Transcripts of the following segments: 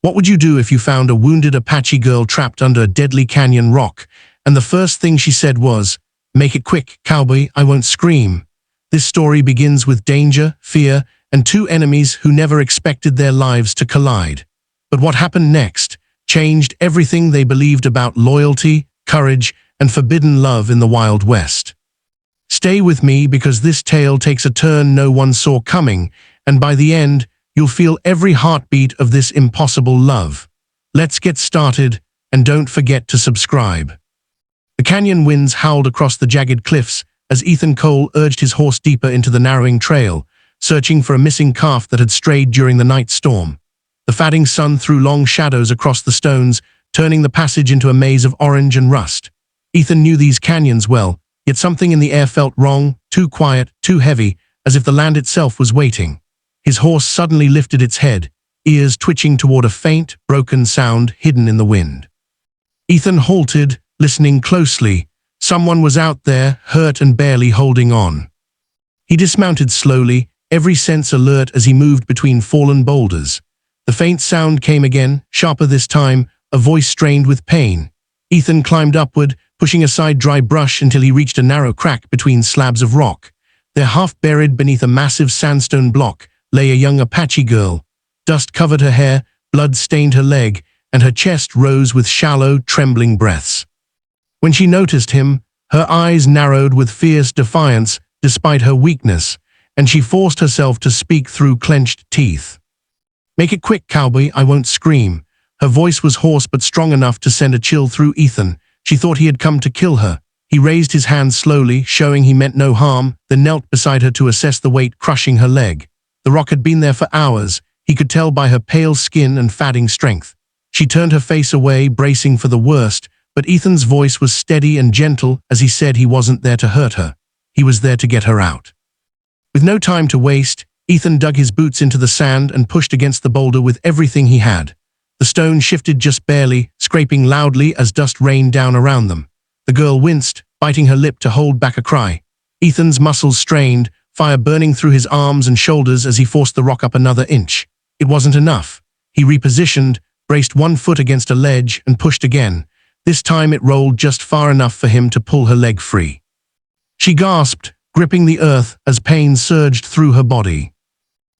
What would you do if you found a wounded Apache girl trapped under a deadly canyon rock, and the first thing she said was, "Make it quick, cowboy, I won't scream." This story begins with danger, fear, and two enemies who never expected their lives to collide. But what happened next changed everything they believed about loyalty, courage, and forbidden love in the Wild West. Stay with me because this tale takes a turn no one saw coming, and by the end, you'll feel every heartbeat of this impossible love. Let's get started, and don't forget to subscribe. The canyon winds howled across the jagged cliffs as Ethan Cole urged his horse deeper into the narrowing trail, searching for a missing calf that had strayed during the night storm. The fading sun threw long shadows across the stones, turning the passage into a maze of orange and rust. Ethan knew these canyons well, yet something in the air felt wrong, too quiet, too heavy, as if the land itself was waiting. His horse suddenly lifted its head, ears twitching toward a faint, broken sound hidden in the wind. Ethan halted, listening closely. Someone was out there, hurt and barely holding on. He dismounted slowly, every sense alert as he moved between fallen boulders. The faint sound came again, sharper this time, a voice strained with pain. Ethan climbed upward, pushing aside dry brush until he reached a narrow crack between slabs of rock. There, half buried beneath a massive sandstone block, lay a young Apache girl. Dust covered her hair, blood stained her leg, and her chest rose with shallow, trembling breaths. When she noticed him, her eyes narrowed with fierce defiance despite her weakness, and she forced herself to speak through clenched teeth. "Make it quick, cowboy, I won't scream." Her voice was hoarse but strong enough to send a chill through Ethan. She thought he had come to kill her. He raised his hand slowly, showing he meant no harm, then knelt beside her to assess the weight crushing her leg. The rock had been there for hours. He could tell by her pale skin and fading strength. She turned her face away, bracing for the worst, but Ethan's voice was steady and gentle as he said he wasn't there to hurt her. He was there to get her out. With no time to waste, Ethan dug his boots into the sand and pushed against the boulder with everything he had. The stone shifted just barely, scraping loudly as dust rained down around them. The girl winced, biting her lip to hold back a cry. Ethan's muscles strained, fire burning through his arms and shoulders as he forced the rock up another inch. It wasn't enough. He repositioned, braced one foot against a ledge, and pushed again. This time it rolled just far enough for him to pull her leg free. She gasped, gripping the earth as pain surged through her body.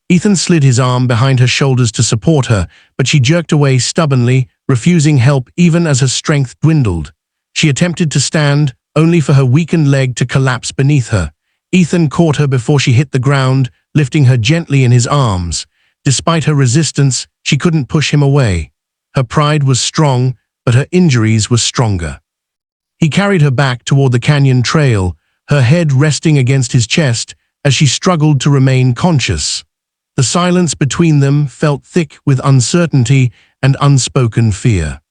Ethan slid his arm behind her shoulders to support her, but she jerked away stubbornly, refusing help even as her strength dwindled. She attempted to stand, only for her weakened leg to collapse beneath her. Ethan caught her before she hit the ground, lifting her gently in his arms. Despite her resistance, she couldn't push him away. Her pride was strong, but her injuries were stronger. He carried her back toward the canyon trail, her head resting against his chest as she struggled to remain conscious. The silence between them felt thick with uncertainty and unspoken fear.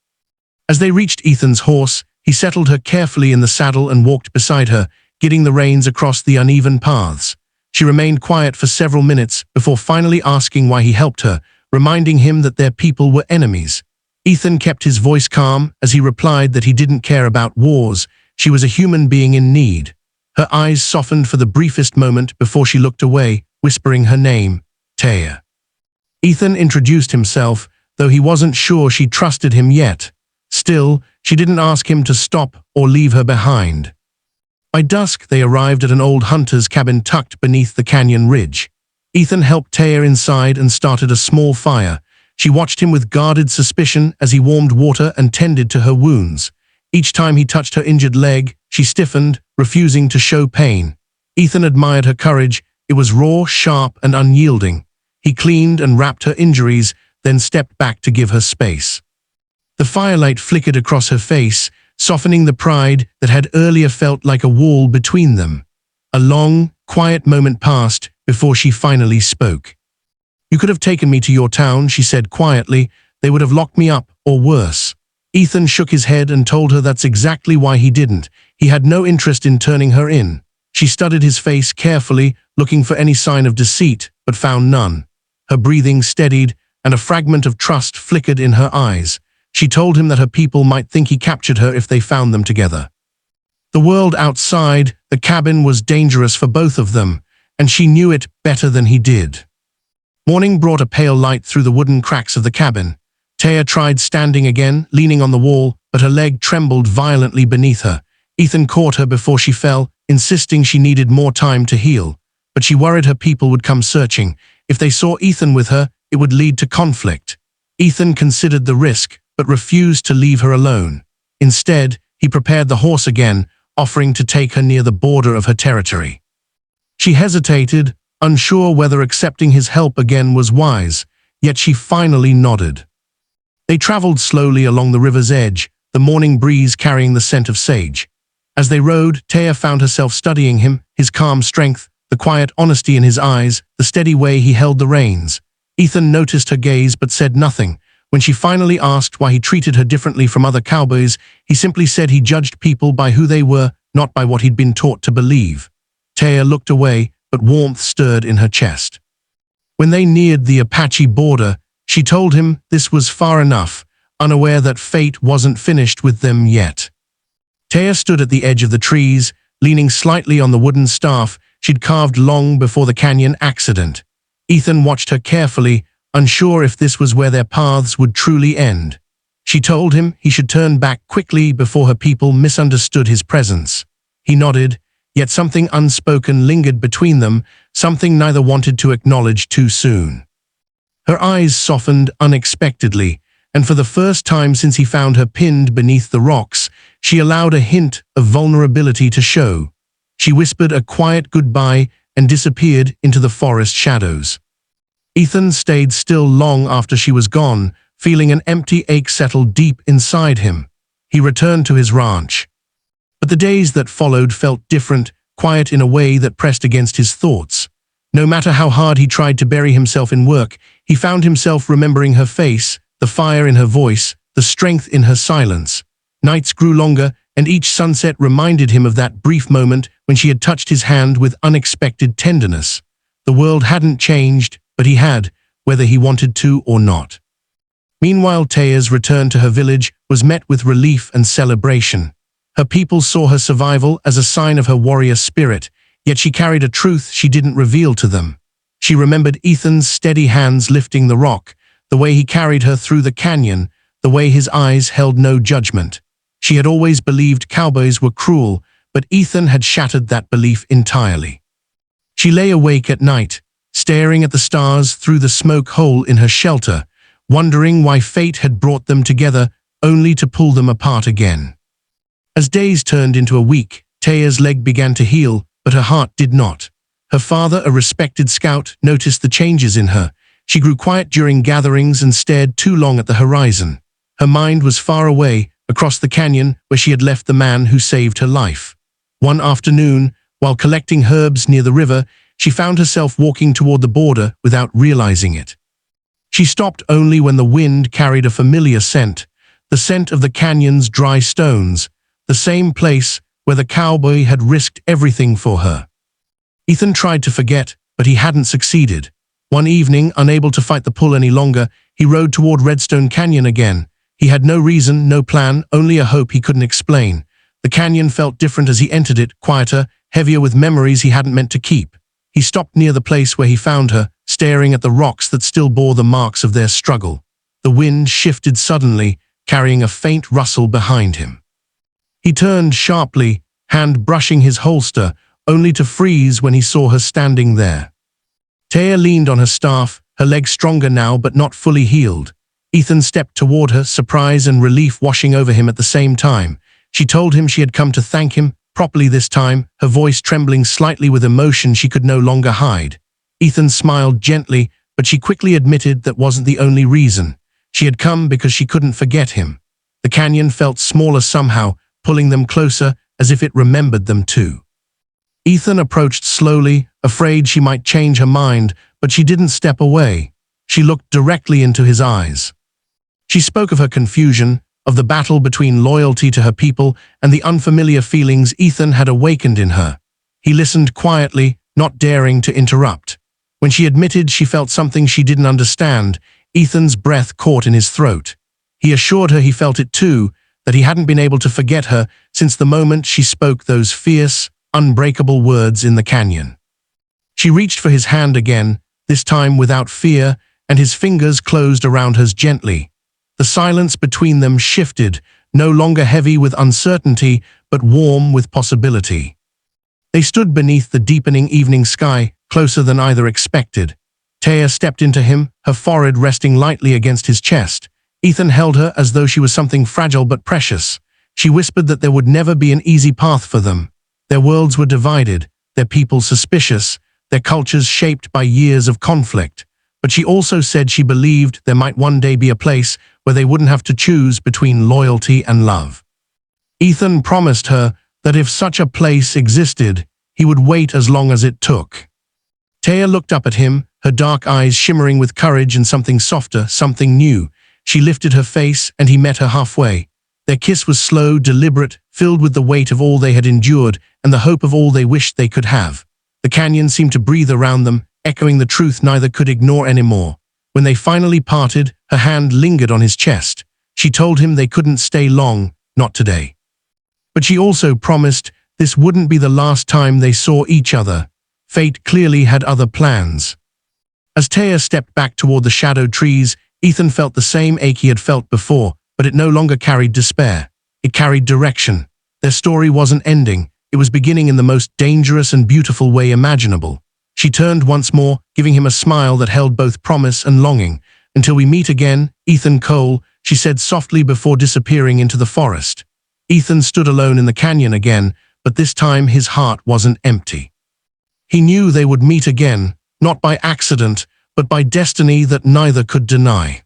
As they reached Ethan's horse, he settled her carefully in the saddle and walked beside her, getting the reins across the uneven paths. She remained quiet for several minutes before finally asking why he helped her, reminding him that their people were enemies. Ethan kept his voice calm as he replied that he didn't care about wars. She was a human being in need. Her eyes softened for the briefest moment before she looked away, whispering her name, Taya. Ethan introduced himself, though he wasn't sure she trusted him yet. Still, she didn't ask him to stop or leave her behind. By dusk, they arrived at an old hunter's cabin tucked beneath the canyon ridge. Ethan helped Taya inside and started a small fire. She watched him with guarded suspicion as he warmed water and tended to her wounds. Each time he touched her injured leg, she stiffened, refusing to show pain. Ethan admired her courage. It was raw, sharp, and unyielding. He cleaned and wrapped her injuries, then stepped back to give her space. The firelight flickered across her face, softening the pride that had earlier felt like a wall between them. A long, quiet moment passed before she finally spoke. "You could have taken me to your town," she said quietly. "They would have locked me up, or worse." Ethan shook his head and told her that's exactly why he didn't. He had no interest in turning her in. She studied his face carefully, looking for any sign of deceit, but found none. Her breathing steadied, and a fragment of trust flickered in her eyes. She told him that her people might think he captured her if they found them together. The world outside the cabin was dangerous for both of them, and she knew it better than he did. Morning brought a pale light through the wooden cracks of the cabin. Taya tried standing again, leaning on the wall, but her leg trembled violently beneath her. Ethan caught her before she fell, insisting she needed more time to heal. But she worried her people would come searching. If they saw Ethan with her, it would lead to conflict. Ethan considered the risk, but refused to leave her alone. Instead, he prepared the horse again, offering to take her near the border of her territory. She hesitated, unsure whether accepting his help again was wise, yet she finally nodded. They traveled slowly along the river's edge, the morning breeze carrying the scent of sage. As they rode, Taya found herself studying him, his calm strength, the quiet honesty in his eyes, the steady way he held the reins. Ethan noticed her gaze but said nothing. When she finally asked why he treated her differently from other cowboys, he simply said he judged people by who they were, not by what he'd been taught to believe. Taya looked away, but warmth stirred in her chest. When they neared the Apache border, she told him this was far enough, unaware that fate wasn't finished with them yet. Taya stood at the edge of the trees, leaning slightly on the wooden staff she'd carved long before the canyon accident. Ethan watched her carefully, unsure if this was where their paths would truly end. She told him he should turn back quickly before her people misunderstood his presence. He nodded, yet something unspoken lingered between them, something neither wanted to acknowledge too soon. Her eyes softened unexpectedly, and for the first time since he found her pinned beneath the rocks, she allowed a hint of vulnerability to show. She whispered a quiet goodbye and disappeared into the forest shadows. Ethan stayed still long after she was gone, feeling an empty ache settle deep inside him. He returned to his ranch. But the days that followed felt different, quiet in a way that pressed against his thoughts. No matter how hard he tried to bury himself in work, he found himself remembering her face, the fire in her voice, the strength in her silence. Nights grew longer, and each sunset reminded him of that brief moment when she had touched his hand with unexpected tenderness. The world hadn't changed, but he had, whether he wanted to or not. Meanwhile, Taya's return to her village was met with relief and celebration. Her people saw her survival as a sign of her warrior spirit, yet she carried a truth she didn't reveal to them. She remembered Ethan's steady hands lifting the rock, the way he carried her through the canyon, the way his eyes held no judgment. She had always believed cowboys were cruel, but Ethan had shattered that belief entirely. She lay awake at night, staring at the stars through the smoke hole in her shelter, wondering why fate had brought them together only to pull them apart again. As days turned into a week, Taya's leg began to heal, but her heart did not. Her father, a respected scout, noticed the changes in her. She grew quiet during gatherings and stared too long at the horizon. Her mind was far away, across the canyon where she had left the man who saved her life. One afternoon, while collecting herbs near the river, she found herself walking toward the border without realizing it. She stopped only when the wind carried a familiar scent, the scent of the canyon's dry stones, the same place where the cowboy had risked everything for her. Ethan tried to forget, but he hadn't succeeded. One evening, unable to fight the pull any longer, he rode toward Redstone Canyon again. He had no reason, no plan, only a hope he couldn't explain. The canyon felt different as he entered it, quieter, heavier with memories he hadn't meant to keep. He stopped near the place where he found her, staring at the rocks that still bore the marks of their struggle. The wind shifted suddenly, carrying a faint rustle behind him. He turned sharply, hand brushing his holster, only to freeze when he saw her standing there. Taya leaned on her staff, her leg stronger now but not fully healed. Ethan stepped toward her, surprise and relief washing over him at the same time. She told him she had come to thank him, properly this time, her voice trembling slightly with emotion she could no longer hide. Ethan smiled gently, but she quickly admitted that wasn't the only reason. She had come because she couldn't forget him. The canyon felt smaller somehow, pulling them closer as if it remembered them too. Ethan approached slowly, afraid she might change her mind, but she didn't step away. She looked directly into his eyes. She spoke of her confusion, of the battle between loyalty to her people and the unfamiliar feelings Ethan had awakened in her. He listened quietly, not daring to interrupt. When she admitted she felt something she didn't understand, Ethan's breath caught in his throat. He assured her he felt it too, that he hadn't been able to forget her since the moment she spoke those fierce, unbreakable words in the canyon. She reached for his hand again, this time without fear, and his fingers closed around hers gently. The The silence between them shifted, no longer heavy with uncertainty, but warm with possibility. They stood beneath the deepening evening sky, closer than either expected. Taya stepped into him, her forehead resting lightly against his chest. Ethan held her as though she was something fragile but precious. She whispered that there would never be an easy path for them. Their worlds were divided, their people suspicious, their cultures shaped by years of conflict. But she also said she believed there might one day be a place where they wouldn't have to choose between loyalty and love. Ethan promised her that if such a place existed, he would wait as long as it took. Taya looked up at him, her dark eyes shimmering with courage and something softer, something new. She lifted her face, and he met her halfway. Their kiss was slow, deliberate, filled with the weight of all they had endured and the hope of all they wished they could have. The canyon seemed to breathe around them, echoing the truth neither could ignore anymore. When they finally parted, her hand lingered on his chest. She told him they couldn't stay long, not today. But she also promised this wouldn't be the last time they saw each other. Fate clearly had other plans. As Taya stepped back toward the shadowed trees, Ethan felt the same ache he had felt before, but it no longer carried despair. It carried direction. Their story wasn't ending. It was beginning in the most dangerous and beautiful way imaginable. She turned once more, giving him a smile that held both promise and longing. "Until we meet again, Ethan Cole," she said softly before disappearing into the forest. Ethan stood alone in the canyon again, but this time his heart wasn't empty. He knew they would meet again, not by accident, but by destiny that neither could deny.